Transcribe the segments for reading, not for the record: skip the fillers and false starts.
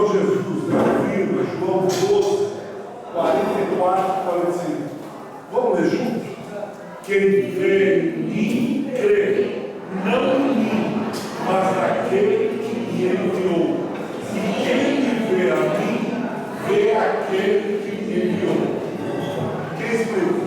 Jesus, né? João 12, 44, 45. Vamos ler juntos? Quem crê em mim, crê, não em mim, mas naquele que me enviou. E quem me vê a mim, vê aquele que me enviou. Quem explica?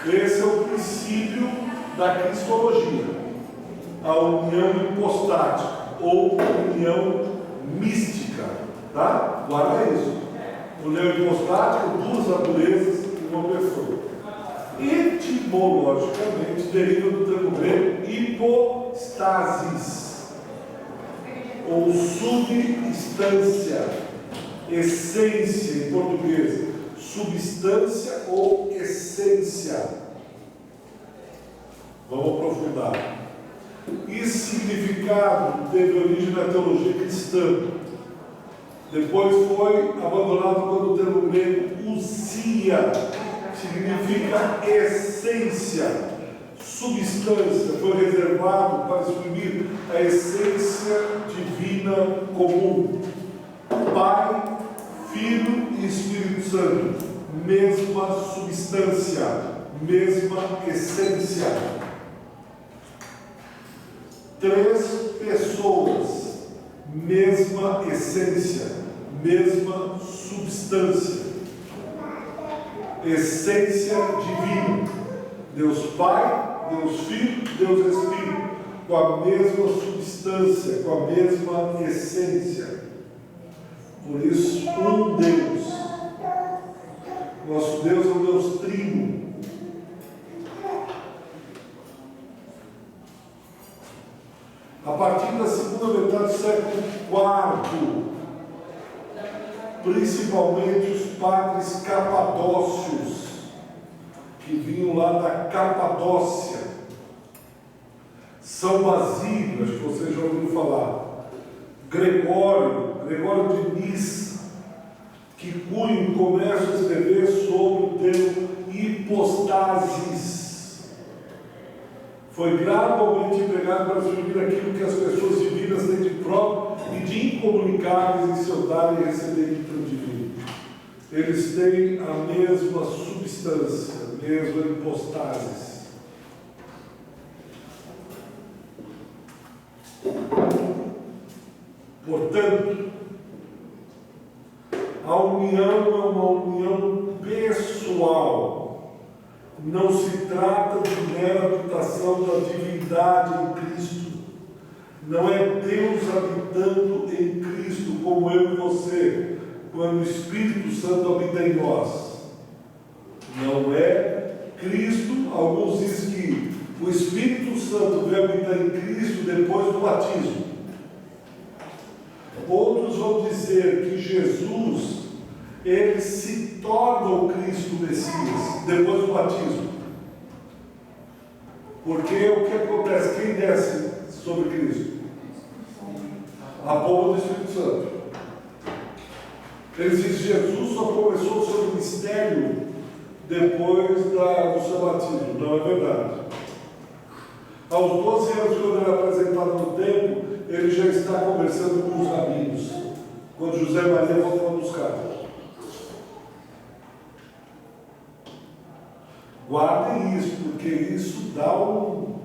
Esse é o princípio da cristologia, a união hipostática ou união mística, tá? Guarda isso. União hipostática, duas naturezas em uma pessoa. Etimologicamente deriva do termo grego hipostasis ou substância, essência em português. Substância ou essência. Vamos aprofundar. Esse significado teve origem na teologia cristã. Depois foi abandonado quando o termo grego usia, significa essência. Substância foi reservado para exprimir a essência divina comum. Pai, Filho e Espírito Santo, mesma substância, mesma essência. Três pessoas, mesma essência, mesma substância. Essência divina. Deus Pai, Deus Filho, Deus Espírito, com a mesma substância, com a mesma essência. Por isso, um Deus. Nosso Deus é um Deus trino. A partir da segunda metade do século IV, principalmente os padres capadócios, que vinham lá da Capadócia, São Basílio, acho que vocês já ouviram falar, Gregório de Nissa, que Cunho começa a escrever sobre o termo hipostasis. Foi gradualmente empregado para descobrir aquilo que as pessoas divinas têm de próprio e de incomunicáveis em seu dar e receber do divino. Eles têm a mesma substância, a mesma hipostasis. Portanto, a união é uma união pessoal. Não se trata de mera habitação da divindade em Cristo. Não é Deus habitando em Cristo como eu e você, quando o Espírito Santo habita em nós. Não é Cristo. Alguns dizem que o Espírito Santo veio habitar em Cristo depois do batismo. Outros vão dizer que Jesus, ele se torna o Cristo Messias depois do batismo. Porque o que acontece? Quem desce sobre Cristo? A pomba do Espírito Santo. Eles dizem que Jesus só começou o seu ministério depois do seu batismo. Não é verdade. Aos 12 anos, quando ele é apresentado no templo, ele já está conversando com os amigos, quando José e Maria vão buscar. Guardem isso, porque isso dá um...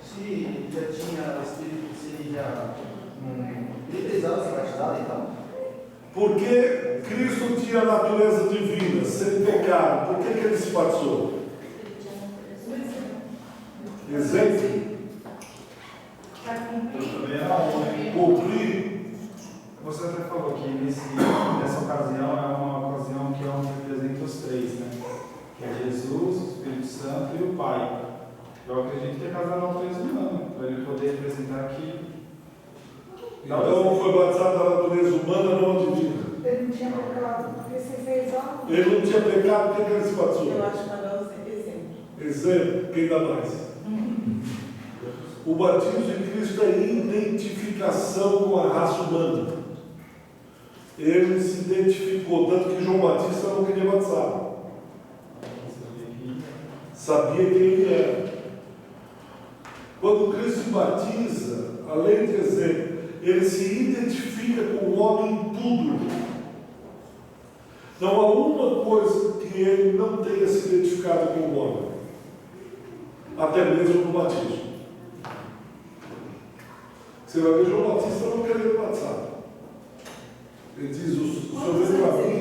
Se já tinha escrito, se já ele precisava ser batizado, então? Porque Cristo tinha a natureza divina, sem pecado. Por que ele se batizou? Exemplo. Eu também era homem. Cumprir. Você até falou que nessa ocasião é uma ocasião que é onde representa os três, né? Que é Jesus, o Espírito Santo e o Pai. Eu acredito que é casar na natureza humana, para ele poder representar que. Então foi batizado na natureza humana, não divina. Ele não tinha pecado, porque você fez algo. Ele não tinha pecado, por que ele se batizou? Eu acho que nós exemplo. Exemplo, quem dá mais? O batismo de Cristo é identificação com a raça humana. Ele se identificou, tanto que João Batista não queria batizar. Sabia quem ele era. Quando Cristo se batiza, além de dizer, ele se identifica com o homem em tudo. Não há uma coisa que ele não tenha se identificado com o homem, até mesmo no batismo. Você vai ver João Batista não querendo batizar. Ele diz, o senhor veio para mim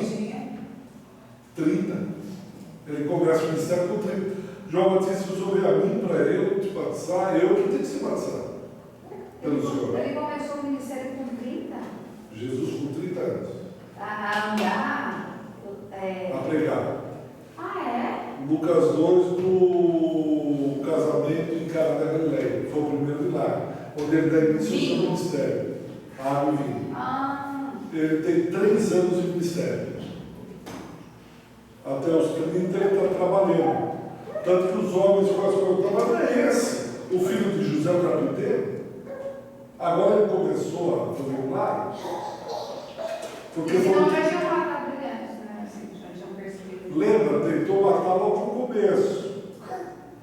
30. Ele começa o ministério com 30. João Batista, o senhor veio a mim para eu te batizar, eu que tenho que ser batizado pelo senhor. Ele começou o ministério com 30? Jesus com 30 anos. A andar? A pregar. Ah, é? Lucas 2, no casamento em Cana da Galileia. Foi o primeiro milagre, onde ele dá início ao seu ministério. Água e vinho. Ah. Ele tem 3 anos de ministério. Até os 30 ele está trabalhando. Tanto que os homens quase perguntam, mas não é esse o filho de José o carpinteiro? Agora ele começou a fazer milagres. Porque Senão foi... já tinham matado ele antes, né? Assim, já tinham percebido. Lembra, tentou matar logo no começo.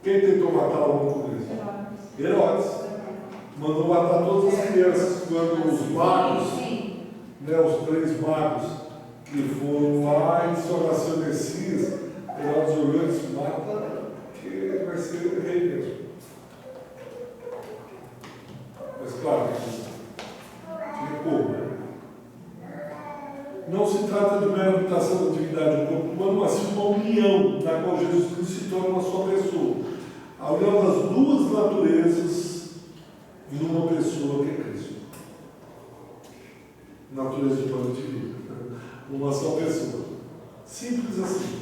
Quem tentou matar logo no começo? Herodes. Mandou matar todas as crianças. Quando os magos, né, os 3 magos que foram lá e só nasceu Messias, Herodes olhou e disse, mata, que vai ser rei mesmo. Mas claro, tinha como, né? Não se trata de mera habitação da divindade do corpo humano, mas sim uma união na qual Jesus Cristo se torna uma só pessoa. A união das duas naturezas numa pessoa que é Cristo. Natureza humana e divina. Uma só pessoa. Simples assim.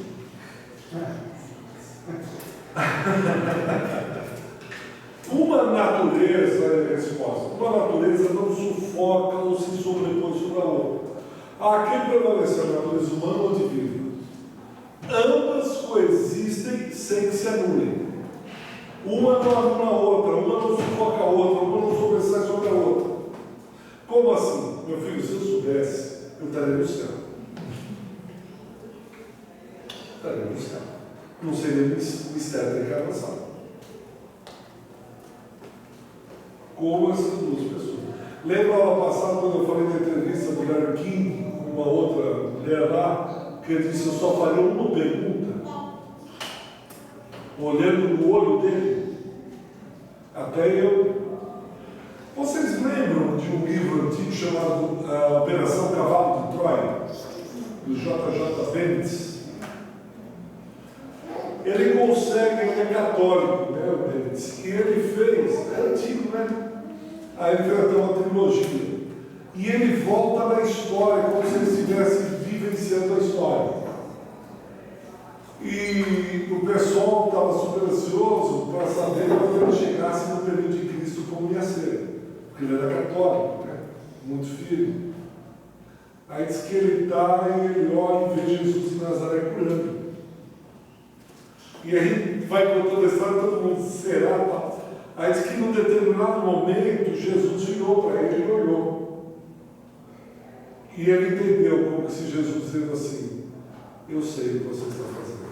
Uma natureza é resposta. Uma natureza não sufoca ou se sobrepõe sobre a outra. Quem prevaleceu a natureza humana ou divina? Ambas coexistem sem que se anulem. Uma não anula a outra, uma não sufoca a outra, uma não sobressai sobre a outra. Como assim? Meu filho, se eu soubesse, eu estaria no céu. Estaria no céu. Não seria mistério da encarnação. Como essas duas pessoas. Lembra lá passada quando eu falei na entrevista do Larry King, com uma outra mulher lá, que ele disse, eu só faria uma pergunta, olhando no olho dele, até eu. Vocês lembram de um livro antigo chamado Operação Cavalo de Troia, do J.J. Benitez? Ele consegue, ele é católico, né, o Benitez, e ele fez, é antigo, né? Aí ele fez até uma trilogia. E ele volta na história, como se ele estivesse vivenciando a história. E o pessoal estava super ansioso para saber quando ele chegasse no período de Cristo como ia ser. Porque ele era católico, né? Muito firme. Aí diz que ele está e ele olha e vê Jesus de Nazaré curando. E aí vai contando a história, todo mundo será, tal. Aí diz que num determinado momento Jesus virou para ele e olhou. E ele entendeu como se Jesus dizendo assim, eu sei o que você está fazendo.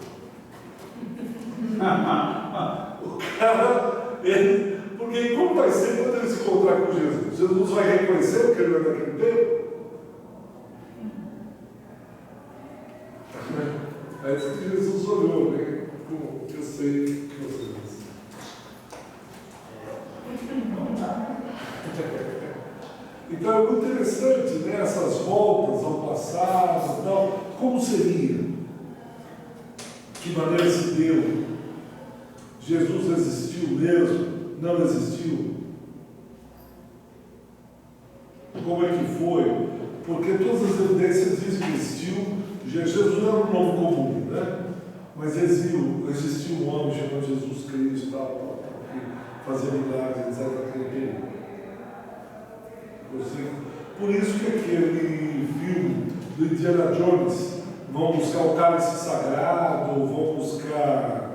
O cara, ele, por Porque como vai ser quando ele se encontrar com Jesus? Jesus vai reconhecer que ele é daquele tempo? É isso que Jesus olhou, né? Como eu sei que você disse. Então é muito interessante, né? Essas voltas ao passado e tal. Como seria? Que maneira se deu? Jesus existiu mesmo? Não existiu? Como é que foi? Porque todas as evidências dizem que existiu. Jesus não era um nome comum, né? Mas existiu um homem chamado Jesus Cristo, tal, que fazia milagres, etc. naquele período. Por isso que aquele filme do Indiana Jones, vão buscar o cálice sagrado, ou vão buscar.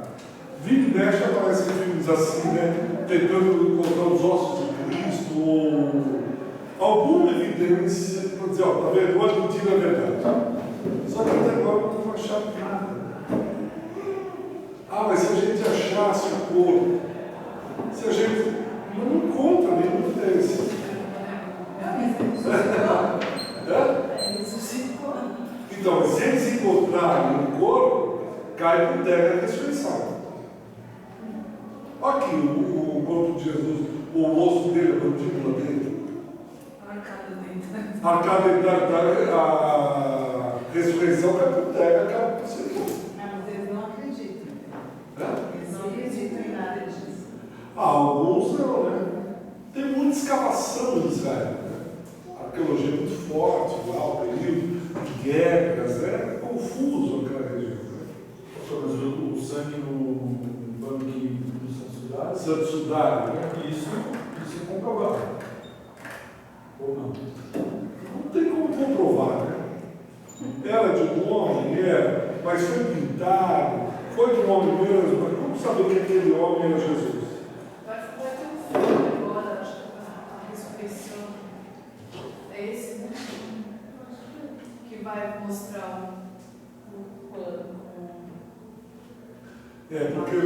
Vira e mexe aparecem filmes assim, né? Tentando encontrar os ossos de Cristo, ou alguma evidência para dizer, ó, tá vendo? Hoje mentira é verdade. Só que até agora não acharam nada. Ah, mas se a gente achasse o corpo, se a gente não encontra nenhuma evidência. Então, se eles encontrarem um corpo, cai por terra a ressurreição. Aqui, o corpo de Jesus, o osso dele, a mandíbula dele. Arcada dentária, a ressurreição cai por terra, cai por cima. Mas eles não acreditam. Eles não acreditam em nada disso. Alguns não, né? Tem muita escavação em Israel, né? Arqueologia muito forte lá, o período de guerras, é confuso aquela região. Né? Mas o sangue no banco do Santo Sudário? Santo Sudário, né? Isso é comprovado. Ou não? Não tem como comprovar, né? Era de um homem, era, mas foi pintado, foi de um homem mesmo, mas como saber que aquele homem era Jesus? Vai ter um filme agora, acho que a ressurreição. É esse, né? Que vai mostrar o plano. É, porque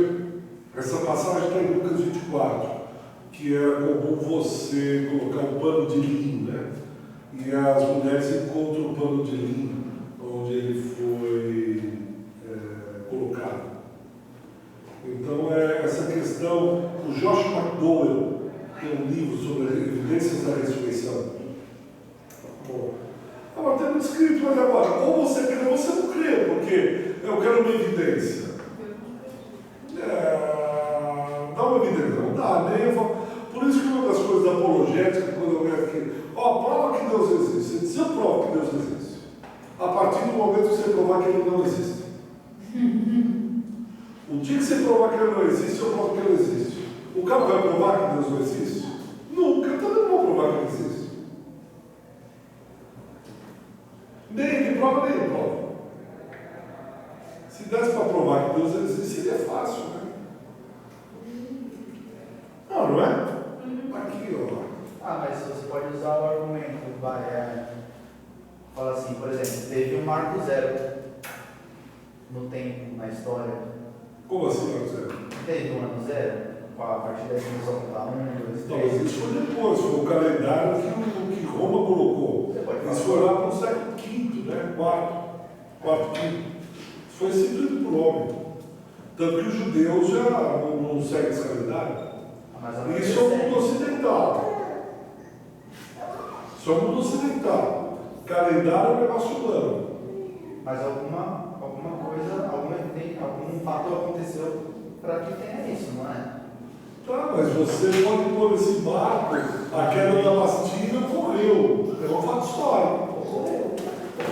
essa passagem está em Lucas 24, que era comum você colocar um pano de linho, né? E as mulheres encontram o pano de linho onde ele foi colocado. Então, essa questão, o Josh McDowell tem um livro sobre evidências da ressurreição. Bom, agora temos escrito, mas agora, ou você crê ou você não crê, porque eu quero uma evidência. Dá uma evidência, não dá, nem eu falo. Por isso que uma das coisas da apologética, quando eu vejo aqui, prova que Deus existe. Você diz, eu provo que Deus existe. A partir do momento que você provar que ele não existe. O dia que você provar que ele não existe, eu provo que ele existe. O cara vai provar que Deus não existe? Nunca, eu também não vou provar que ele existe. Nem ele prova, nem ele prova. Se desse para provar que Deus existe, seria fácil, né? Não é? Aqui, ó. Mas você pode usar o argumento, fala assim, por exemplo, teve um marco zero no tempo, na história. Como assim, Marco Zero? Teve um ano zero, a partir daí começou a contar 1, 2, 3. Não, isso foi depois, foi o calendário que Roma colocou. Você pode falar. Isso foi lá para o século V, né? Quarto, quinto. Isso foi instituído por homem. Tanto que os judeus já não seguem esse calendário. Isso é o mundo ocidental. Isso é o mundo ocidental. Calendário é um negócio humano. Mas alguma coisa, algum fato aconteceu para que tenha isso, não é? Tá, mas você pode pôr nesse barco, a queda da Bastilha ocorreu. É um fato histórico. Ocorreu.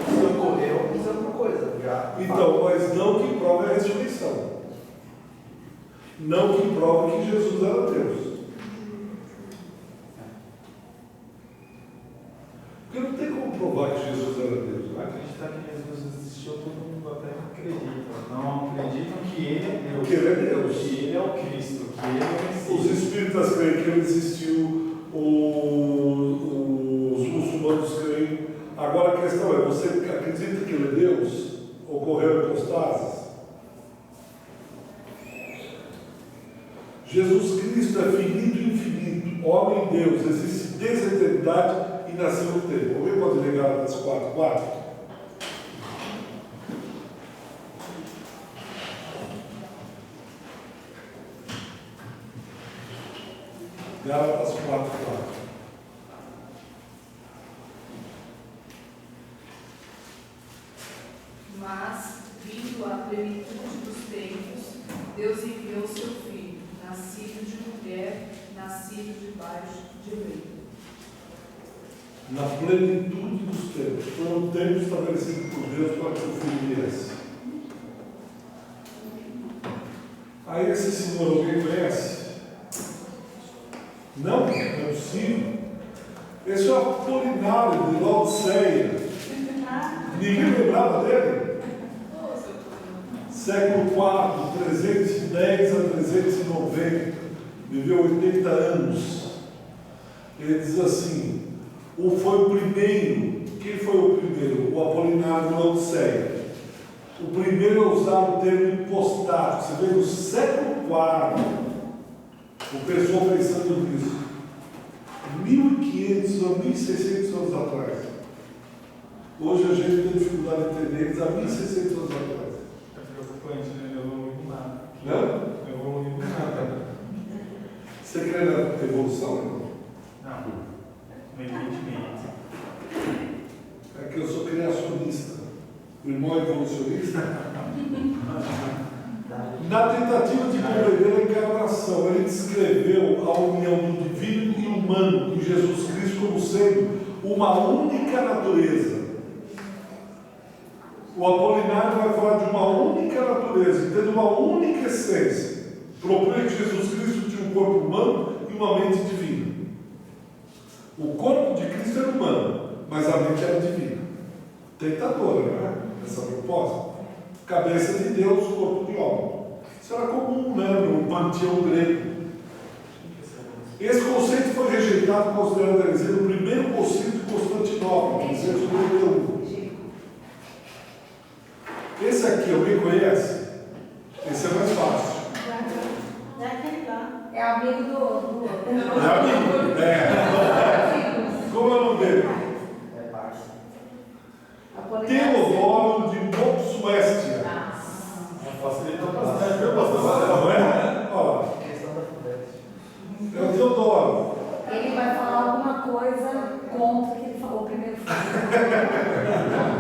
Se ocorreu, isso é outra coisa. Então, mas não que prova a ressurreição. Não que prova que Jesus era Deus. Porque não tem como provar que Jesus era Deus. Né? Acreditar que Jesus existiu, todo mundo até acredita. Não acreditam que ele é Deus. Que ele é Deus. Que ele é o Cristo, que ele é o Os Messias. espíritas creem que ele existiu, os muçulmanos creem. Agora a questão é, você acredita que ele é Deus? Ocorreram apostases? Jesus Cristo é finito e infinito, homem e Deus, existe desde a eternidade e nasceu no tempo. Alguém pode ler Gálatas 4:4? Gálatas 4:4. Mas, vindo à plenitude dos tempos, Deus enviou seu Filho, nascido de mulher, nascido debaixo de lei. Na plenitude dos tempos. Foi um tempo estabelecido por Deus para que o Filho viesse. Aí esse senhor alguém conhece? Não é possível. Esse é o Apolinário de Laodiceia. Ninguém lembrava dele? Século IV, 310 a 390, viveu 80 anos. Ele diz assim: foi o primeiro. Quem foi o primeiro? O Apolinário de Laodiceia. O primeiro a usar o termo hipostático. Você vê no século IV, o pessoal pensando nisso. 1500 a 1600 anos atrás. Hoje a gente tem dificuldade de entender eles há 1600 anos atrás. É preocupante, né? Eu não evoluo nada. Não? Eu evoluo nada. Você crê na evolução? Não. No entendimento. É que eu sou criacionista. O irmão é evolucionista. Na tentativa de compreender a encarnação, ele descreveu a união do divino e humano em Jesus Cristo como sendo uma única natureza. O Apolinário vai falar de uma única natureza, tendo uma única essência. Propõe que Jesus Cristo tinha um corpo humano e uma mente divina. O corpo de Cristo era humano, mas a mente era divina. Tentadora, não é? Essa proposta. Cabeça de Deus, corpo de homem. Isso era comum, né? No panteão grego. Esse conceito foi rejeitado, considerando a heresia, no primeiro concílio de Constantinopla, em 351. Esse aqui, alguém conhece? Esse é mais fácil. É aquele lá. É amigo do É amigo? É. Como é o nome dele? É parte. Teodoro de Mopsuestia. Facilita bastante, viu, pastor? Não é? Ó, Questão da FUVEST. é o Teodoro. Ele vai falar alguma coisa contra o que ele falou primeiro.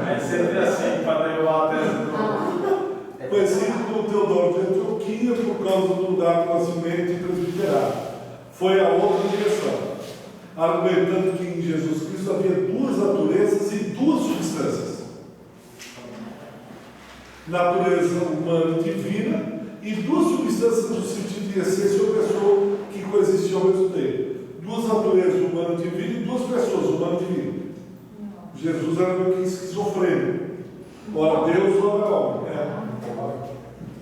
É sempre assim, para derrubar a tese do. Conhecido como Teodoro de Antioquia por causa do lugar do nascimento e presbiterado. Foi a outra direção, argumentando que em Jesus Cristo havia duas naturezas e duas substâncias. Natureza humana e divina, e duas substâncias no sentido de essência ou pessoa que coexistiam ao mesmo tempo. Duas naturezas, humana e divina, e duas pessoas, humana e divina. Jesus era meio que esquizofrênico. Ora Deus, ora homem.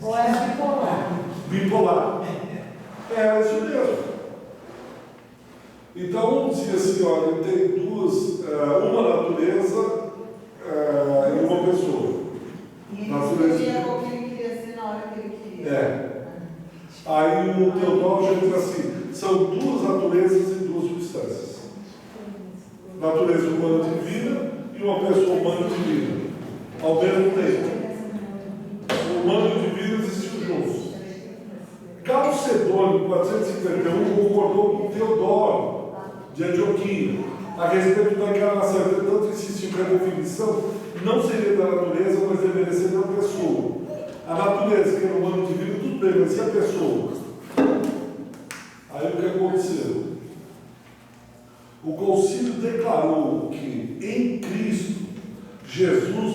Ou era bipolar? Bipolar. É isso mesmo. Então, dizia assim, olha, ele tem duas, uma natureza e uma pessoa. E ele Natureza. escolhia o que ele queria ser na hora que ele queria. É. Aí o Teodoro já diz assim, são duas naturezas e duas substâncias. Natureza humana divina e uma pessoa humana divina. Ao mesmo tempo. O humano e o divino existiam juntos. Calcedônio, em 451, concordou com Teodoro de Antioquia a respeito da encarnação. Entretanto, insistiu que a definição não seria da natureza, mas deveria ser da pessoa. A natureza, que era humano e divino, tudo bem, mas e a pessoa? Aí o que aconteceu? O concílio declarou que em Cristo, Jesus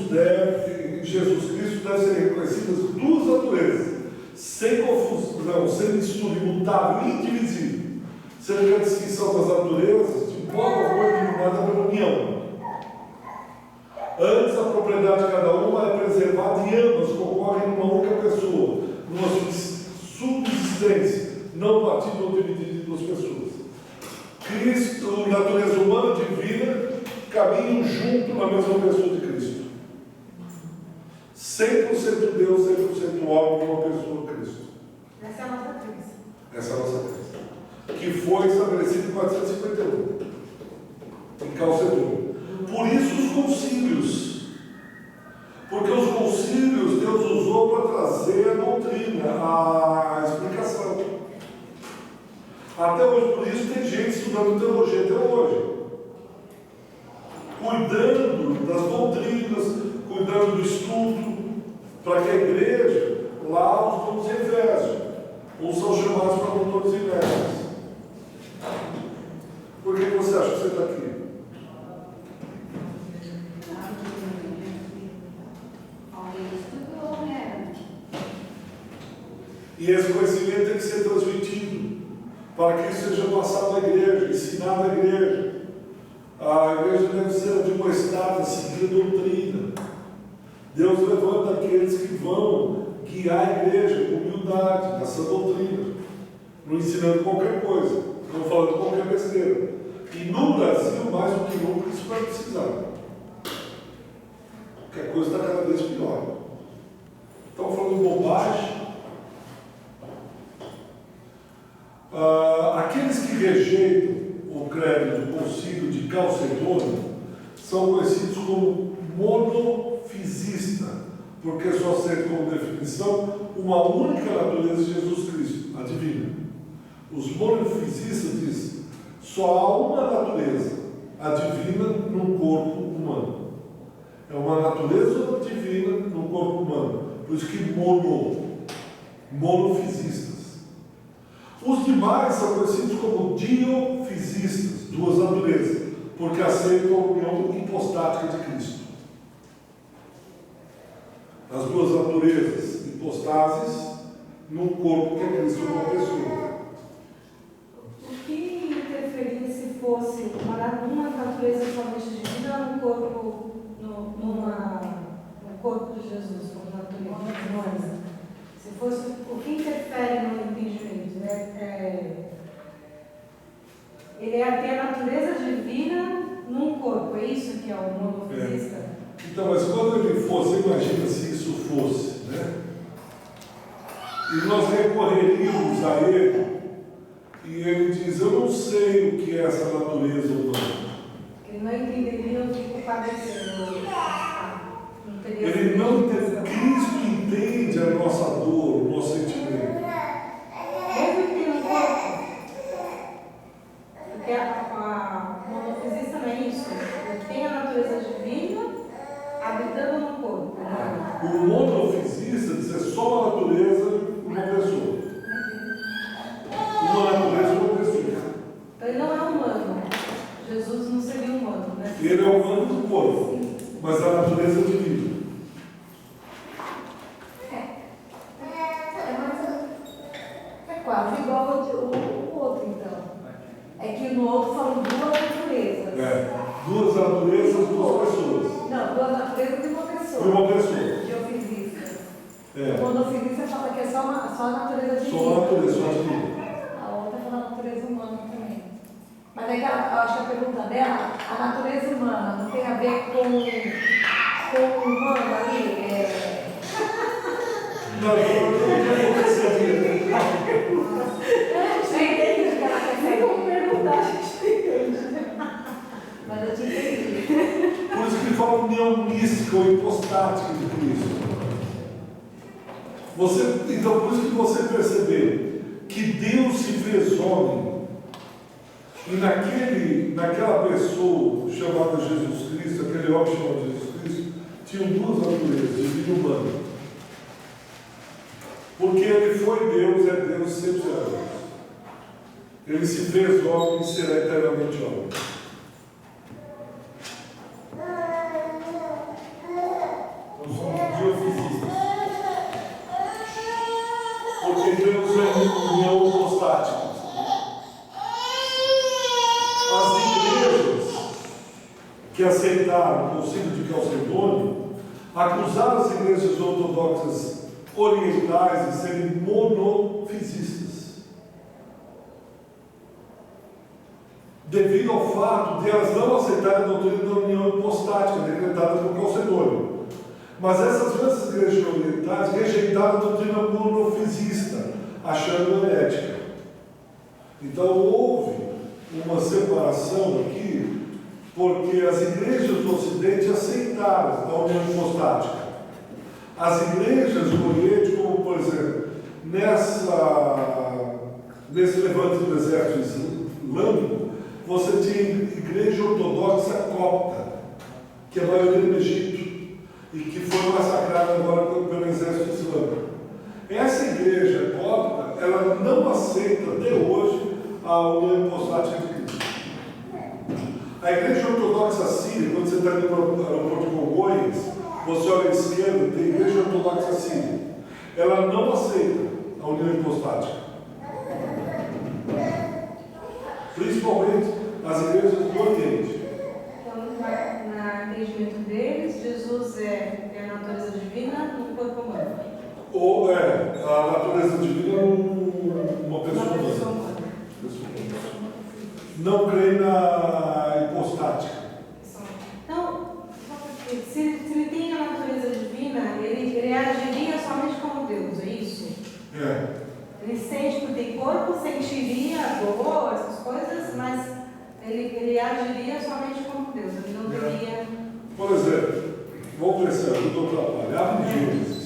Cristo deve ser reconhecido as duas naturezas, sem confusão, sem mistura, imutável e indivisível, sendo que a distinção das naturezas de modo algum é eliminada pela união. Antes, a propriedade de cada uma é preservada e ambas concorrem numa única pessoa, numa subsistência, não partida ou dividida em duas pessoas. Cristo, natureza humana e divina, caminham junto na mesma pessoa de Cristo. 100% Deus, 100% homem, uma pessoa Cristo. Essa é a nossa crença. Essa é a nossa crença. que foi estabelecido em 451, em Calcedônia. Por isso os concílios. Porque os concílios Deus usou para trazer a doutrina, a explicação. Até hoje, por isso tem gente estudando teologia até hoje. Cuidando das doutrinas, cuidando do estudo, para que a igreja, lá os doutores e Efésios, ou são chamados para doutores e mestres. Por que você acha que você está aqui? E esse conhecimento tem que ser transmitido para que isso seja passado à igreja, ensinado à igreja. A igreja deve ser admoestada, seguir a doutrina. Deus levanta aqueles que vão guiar a igreja com humildade, nessa doutrina, não ensinando qualquer coisa, não falando qualquer besteira. E no Brasil, mais do que nunca, isso vai precisar. Porque a coisa está cada vez pior. Estão falando bobagem. Aqueles que rejeitam o credo do concílio de Calcedônia são conhecidos como monofisistas, porque só serve como definição uma única natureza de Jesus Cristo, a divina. Os monofisistas dizem só há uma natureza, a divina, num corpo humano. É uma natureza divina num corpo humano. Por isso que monofisistas. Os demais são conhecidos como diofisistas, duas naturezas, porque aceitam a união hipostática de Cristo. As duas naturezas hipostases num corpo que é Cristo, uma pessoa. O que interferia se fosse uma natureza somente divina no corpo, no corpo de Jesus, como natureza humana? Se fosse, o que interfere no entendimento? Ele tem a natureza divina num corpo, é isso que é o monofisista? Então, mas quando ele fosse, imagina se isso fosse, né? E nós recorreríamos a ele, e ele diz, eu não sei o que é essa natureza humana. Ele não entenderia o que padecendo. Ele não entende, Cristo entende a nossa dor, o nosso sentimento. Mesmo que tenha um corpo, porque a monofisista não é isso, ele tem a natureza divina habitando no corpo. O monofisista diz é só uma natureza, uma pessoa. Uma natureza, uma pessoa. Então ele não é humano. Jesus não seria humano, né? Ele é humano do corpo, mas a natureza é divina. É quase igual o outro, então. É que no outro são duas naturezas. Duas naturezas, duas pessoas. Não, duas naturezas e uma pessoa. E uma pessoa. Geofisista. É. O monofisista fala que é só a natureza divina. Só a natureza, só a divina. A outra fala a natureza humana também. Mas é que eu acho que a pergunta dela, a natureza humana não tem a ver com o humano ali? Não, não aconteceria. Eu entendi o que ela quer dizer. Como perguntar, a gente entende. Mas eu te entendi. Por isso que ele fala união mística ou hipostática de Cristo. Então, por isso que você perceber que Deus se fez homem e naquela pessoa chamada Jesus Cristo, aquele homem chamado Jesus Cristo, tinham duas naturezas, divino e humano. Porque ele foi Deus, é Deus e sempre será Deus. Ele se fez homem e será eternamente homem. Nós somos geofisistas. Porque Deus é união hipostática. As igrejas que aceitaram o concílio de Calcedônia acusaram as igrejas ortodoxas orientais de serem monofisistas, devido ao fato de elas não aceitarem a doutrina da união hipostática decretada por Calcedônia. Mas essas mesmas igrejas orientais rejeitaram a doutrina monofisista, achando herética. Então houve uma separação aqui, porque as igrejas do Ocidente aceitaram a união hipostática. As igrejas do Oriente, como por exemplo, nesse levante do exército islâmico, você tinha igreja ortodoxa copta, que é a maioria no Egito, e que foi massacrada agora pelo exército islâmico. Essa igreja copta, ela não aceita até hoje a união hipostática de Cristo. A igreja ortodoxa síria, quando você está indo para o aeroporto de Congonhas, você olha à esquerda, tem a igreja ortodoxa síria. Ela não aceita a união hipostática. Principalmente as igrejas do Oriente. Então, no entendimento deles, Jesus é a natureza divina no corpo humano. Ou a natureza divina numa pessoa humana. Não crê na hipostática. Então, se ele tem a natureza divina, ele agiria somente como Deus, é isso? Ele sente, porque tem corpo, sentiria dor, essas coisas, mas ele agiria somente como Deus, ele não teria... Por exemplo, vamos ver se ajuda ou atrapalha. Abre Gênesis.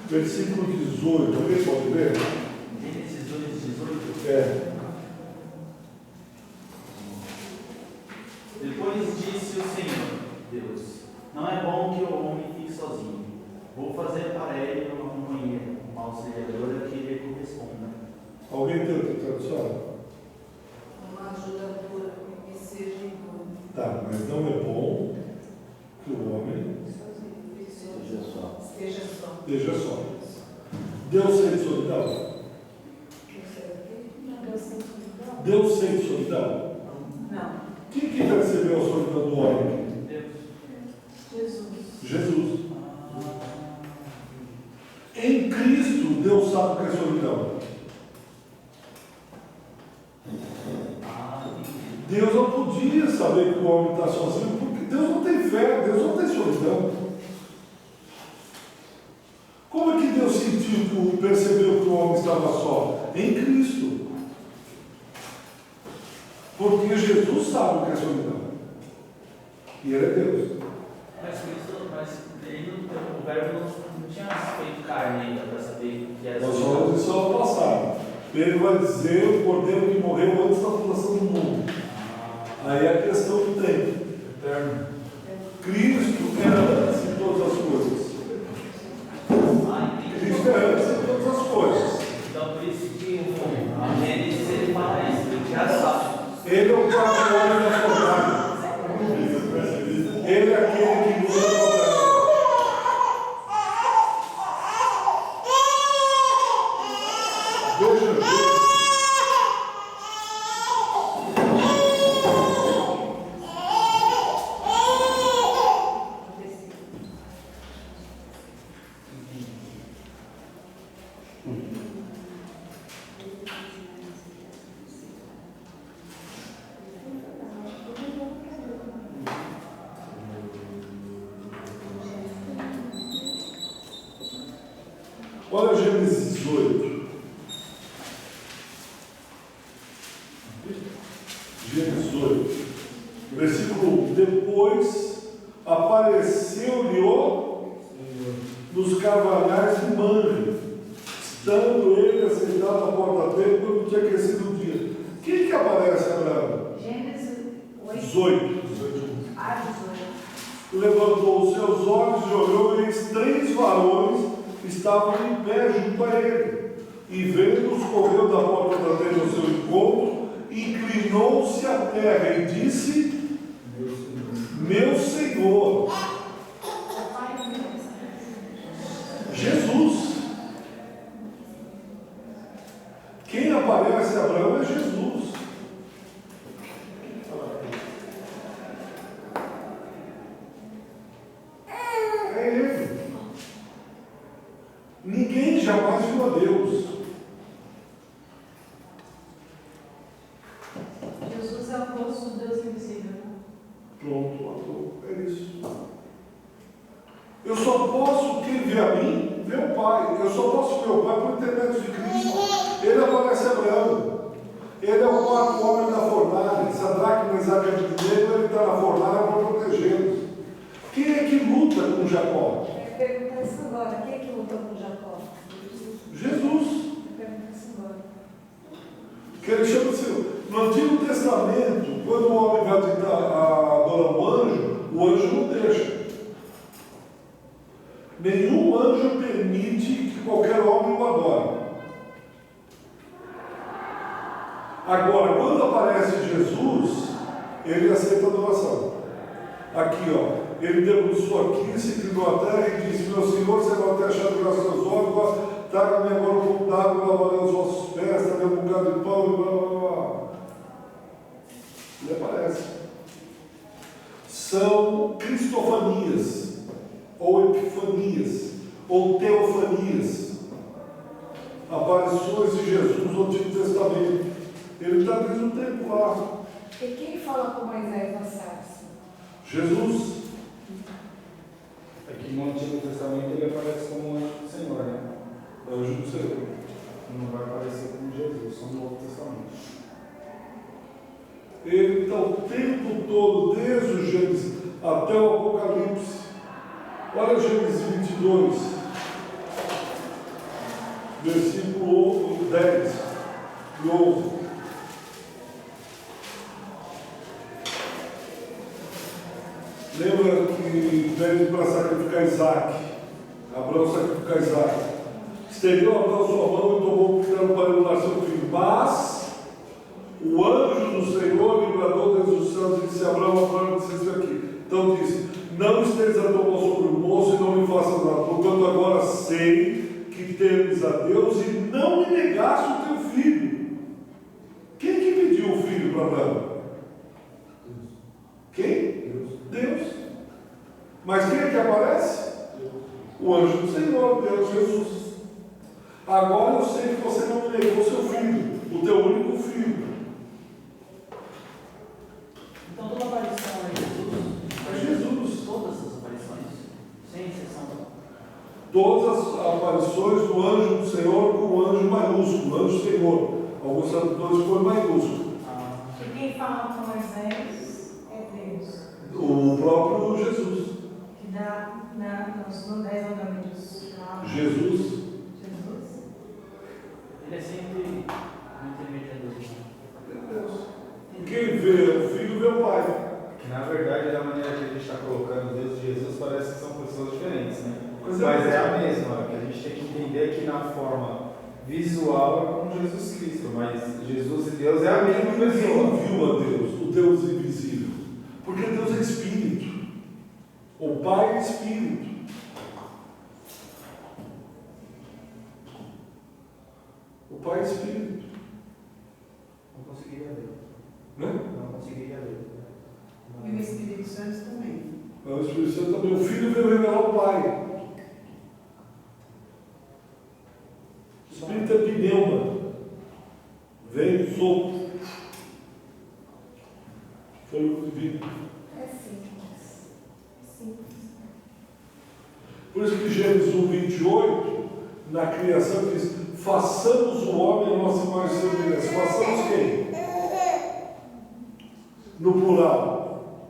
Versículo 18, alguém pode ler? Gênesis 2:18. Depois disse o Senhor, Deus, não é bom que o homem fique sozinho. Vou fazer para ele uma companheira, uma auxiliadora que lhe corresponda. Alguém tem outra tradução? Uma ajudadora que seja igual. Tá, mas não é bom que o homem esteja só. Deus sente solidão? Deus sente solidão? Não. Quem que percebeu a solidão do homem? Jesus. Em Cristo, Deus sabe o que é solidão. Deus não podia saber que o homem está sozinho, porque Deus não tem fé, Deus não tem solidão. Como é que Deus sentiu, percebeu que o homem estava só? Em Cristo. Porque Jesus sabe o que é solidão. E Ele é Deus. Mas ele o verbo não tinha feito carne ainda para saber que era Nós falamos isso ao passado. Ele vai dizer o cordeiro que morreu antes da fundação do mundo. Aí é a questão do tempo eterno. Cristo era antes de todas as coisas. Cristo é antes de todas as coisas. Então por isso que a Gênesis ele fala isso, ele já sabe. Ele é o quarto homem da fornalha. Ele é aquele que muda a fornalha. Veja bem. Olha Gênesis 18. Gênesis 18. Versículo 1. Depois apareceu-lhe nos carvalhais de Manre, estando ele assentado à porta dele quando tinha crescido o dia. Quem que aparece, Abraão? Gênesis 18. 18. Levantou os seus olhos e olhou, e eis 3 varões estavam em pé junto a ele. E vendo-os, correu da porta da tenda ao seu encontro, inclinou-se à terra e disse: Meu Senhor. Jesus. Quem aparece a Abraão é Jesus. jamais viu a Deus. Jesus é o rosto do Deus invisível. Pronto, é isso. Eu só posso, quem vê a mim, ver o Pai. Eu só posso ver o Pai por intermédio de Cristo. Ele aparece a Abraão. Ele é o quarto homem da fornalha. Sadraque, Mesaque e Abednego, ele está na fornalha para protegê-los. Quem é que luta com Jacó? Eu ia perguntar isso agora. Quem é que lutou com Jacó? Jesus. Eu pergunto isso agora. Que ele chama assim, no Antigo Testamento, quando o homem vai adorar o anjo não deixa. Nenhum anjo permite que qualquer homem o adore. Agora, quando aparece Jesus, ele aceita a adoração. Aqui, ó, ele debruçou aqui, se inclinou à terra e disse: meu Senhor, você vai ter achado graça aos olhos, traga-me agora um pouco d'água e lavarei os vossos pés, traga um bocado de pão e blá blá blá. Ele aparece. São cristofanias, ou epifanias, ou teofanias, aparições de Jesus no Antigo Testamento. Ele está desde o tempo lá. E quem fala com Moisés na sarça? Jesus. Aqui no Antigo Testamento ele aparece como um anjo do Senhor, né? Anjo do Senhor. Não vai aparecer como Jesus, só no Novo Testamento. Ele está o tempo todo, desde o Gênesis até o Apocalipse. Olha Gênesis 22, versículo 10 e 11. Lembra que veio para sacrificar Isaac? Abraão sacrificar Isaac. Estendeu Abraão sua mão e tomou o piano para iluminar seu filho. Mas o anjo do Senhor lhe bradou desde os céus e disse: Abraão, Abraão, disse isso aqui. Então disse: não esteja a tua mão sobre o moço e não lhe faças nada, porquanto agora sei que temes a Deus e não me negaste o teu filho. Quem que pediu o filho para Abraão? Quem? Deus. Mas quem é que aparece? O anjo do Senhor, Deus, Jesus. Agora eu sei que você não me negou o seu filho, o teu único filho. Então toda aparição é Jesus? É Jesus. Todas as aparições, sem exceção. Todas as aparições do anjo do Senhor com o anjo maiúsculo, anjo Senhor. Alguns tradutores foram maiúsculo. E quem fala com Moisés é Deus. O próprio Jesus. Que dá nos 10 mandamentos. Jesus. Jesus. Ele é sempre um intermediador. Quem vê o filho vê o pai. Que na verdade, da maneira que a gente está colocando Deus e Jesus, parece que são pessoas diferentes, né? Mas Mas é a mesma, que a gente tem que entender que na forma visual é como Jesus Cristo, mas Jesus e Deus é a mesma Ninguém pessoa. viu a Deus, o Deus invisível. Porque Deus é Espírito. O Pai é Espírito. O Pai é Espírito. Não conseguiria ver. Né? Não conseguiria ver. E o Espírito Santo também. O Espírito Santo também. O Filho veio revelar o Pai. O Espírito é pneuma. Vem, solto. Fôlego divino. É simples. Simples. Por isso que Gênesis 1:28, na criação, diz: façamos o homem a nossa imagem e semelhança. Façamos quem? No plural.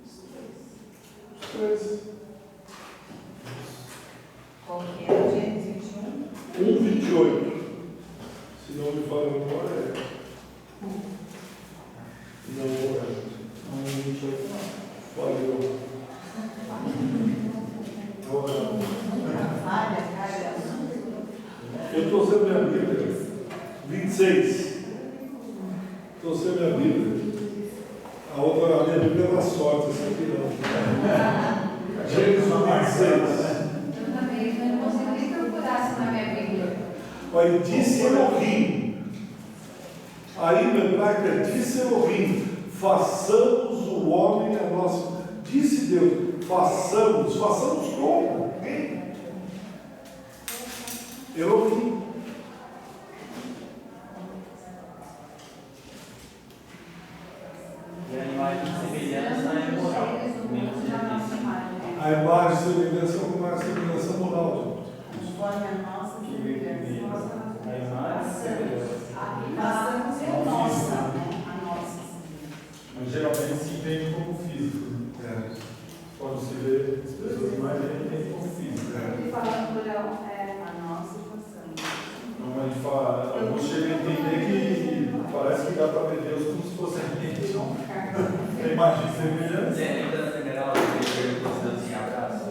Os três. Qual que é? Gênesis 21? 1:28. Se não me falha a memória, é. Não, é. 1:28 não. Valeu. Falha, cara. Eu estou sem minha Bíblia. 26. Estou sem minha Bíblia. A outra, a minha Bíblia é uma sorte, essa aqui não. Gênesis 26. Eu também não consigo nem procurar isso na minha Bíblia. Olha, disse Elohim. Aí no hebraico é disse Elohim. Façamos o homem a nossa. Disse Deus, façamos como? Quem? Elohim. E a imagem de semelhança é moral. Mesmo que seja desse. A imagem de semelhança é uma semelhança moral, Conforme a nossa semelhança. A imagem de semelhança. Passamos é a nossa, né? A nossa. Mas geralmente se entende como físico. gente. Quando se vê as pessoas mais, a gente entende como físico. Ele fala plural, é a nossa passamos. Então a gente fala, alguns chegam a entender que parece que dá para ver Deus como se fosse a gente. A imagem de semelhança. Você entra na primeira aula que você assim, abraço.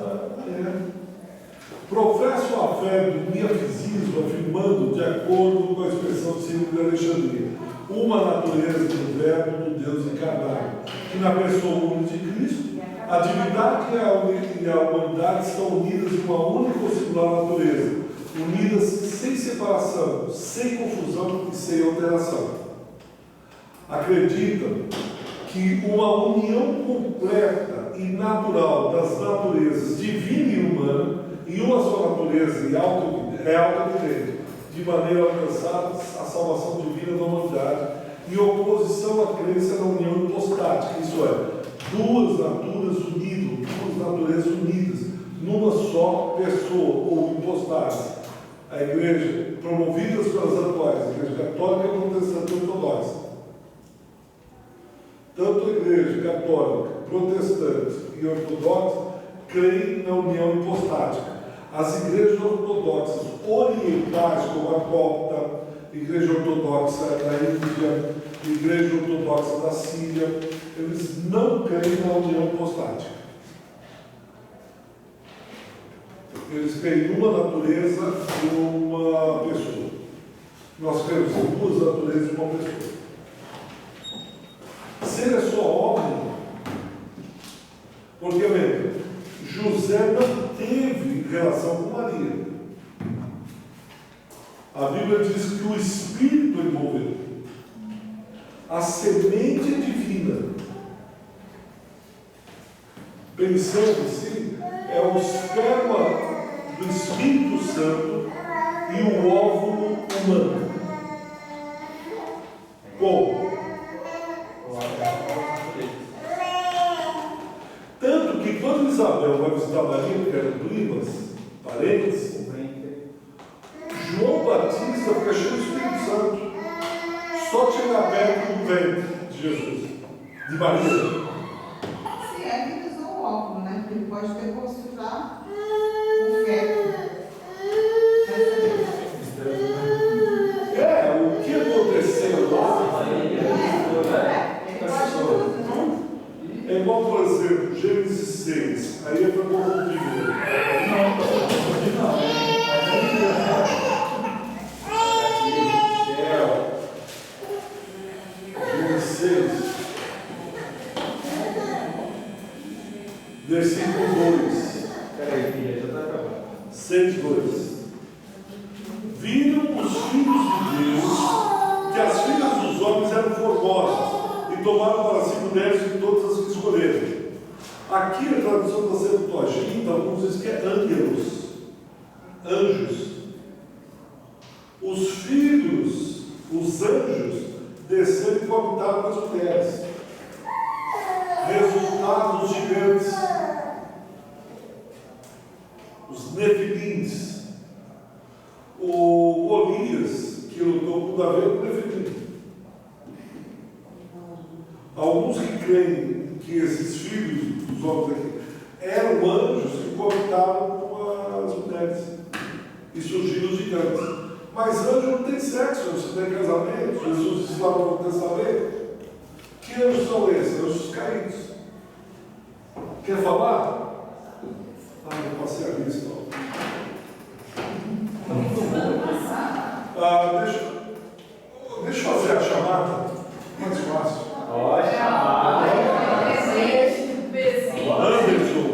Professo a fé do miafisismo, afirmando, de acordo com a expressão de Ciro de Alexandria, uma natureza do Verbo do Deus encarnado, que na pessoa única de Cristo, a divindade e a humanidade estão unidas em uma única ou singular natureza, unidas sem separação, sem confusão e sem alteração. Acreditam que uma união completa e natural das naturezas divina e humana em uma só natureza e auto-evidente, de maneira a alcançar a salvação divina da humanidade, em oposição à crença na união hipostática, isso é, duas naturezas unidas numa só pessoa ou hipostática. A igreja, promovidas pelas atuais, a igreja católica, protestante e ortodoxa. Tanto a igreja católica, protestante e ortodoxa creem na união hipostática. As igrejas ortodoxas orientais, como a copta, igreja ortodoxa da Índia, igreja ortodoxa da Síria, eles não creem na união hipostática. Eles creem em uma natureza de uma pessoa. Nós cremos em duas naturezas de uma pessoa. Se ele é só homem, porque lembra, José não teve relação com Maria. A Bíblia diz que o Espírito envolveu. A semente é divina. Pensando assim, é o esperma do Espírito Santo e o óvulo humano. Como? Tanto que quando Isabel vai visitar Maria, que eram primas, parentes, João Batista fica cheio do Espírito Santo. Só chegar perto do ventre de Jesus, de Maria. Se é que usou o óculos, né? Porque ele pode ter posto já o feto. O que aconteceu lá é igual, por exemplo, Gênesis 6. Aí é para confundir. Não, para confundir não. Gênesis 6, versículo 2. Peraí, filha, já está acabando. 6:2. Viram os filhos de Deus que as filhas dos homens eram formosas e tomaram para si mulheres de todas as que escolheram. Aqui a tradução da Septuaginta, alguns dizem que é ângelos, anjos. Os filhos, os anjos, desceram e coabitaram com as mulheres. Resultado dos gigantes, os nefilins. O Golias, que lutou com Davi, era um nefilim. Alguns que creem que esses filhos dos homens aqui eram anjos que coabitaram com as mulheres e surgiram os gigantes. Mas anjo não tem sexo, você tem casamento. Jesus disse lá no Novo Testamento. Que anjos são esses? Anjos caídos. Quer falar? Eu passei a lista. Deixa eu fazer a chamada. Mais fácil. Chamada. Anderson.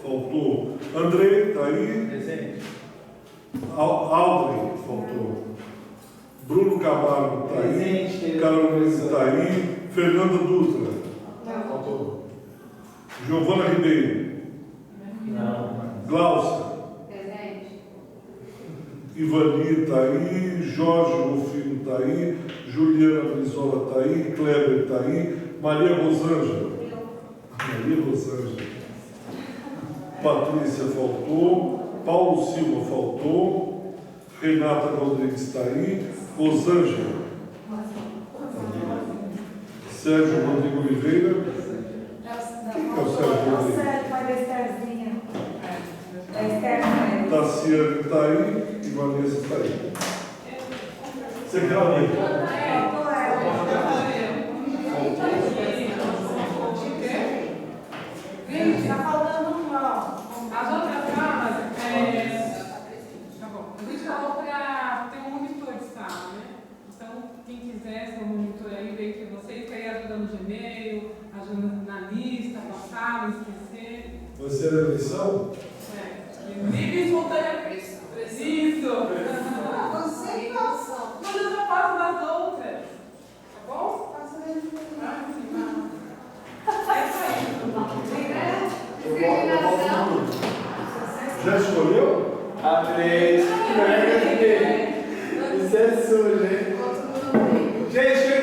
Faltou. Andrei, está aí. Presente. Aldrin, faltou. Bruno Camargo está aí. Presente. Carolina está aí. Fernanda Dutra. Faltou. Giovana Ribeiro. Não. Glaucia. Presente. Ivani está aí, Jorge Rufino está aí, Juliana Brizola está aí, Kleber está aí, Maria Rosângela. Maria Rosângela. Patrícia faltou, Paulo Silva faltou, Renata Rodrigues está aí, Rosângela. Sérgio Rodrigo Oliveira. Quem é o Sérgio Rodrigues? Sérgio, pai da Estherzinha. Da Esther. Tassiane está aí e Vanessa está aí. Você quer a minha? Está faltando um mal. As outras salas, tá bom. A gente falou para ter um monitor de sala, né? Então, quem quiser ser um monitor aí, vem entre vocês, que aí ajuda no Gmail, ajuda na lista, passar, não esquecer. Vai ser a eleição? Livre espontânea. Isso. Você passa. Mas eu já faço das outras. Tá bom? Passa dentro do É isso aí. Discriminação. Já escolheu? Amém. Isso é sujo, hein? Todo mundo tem. Gente,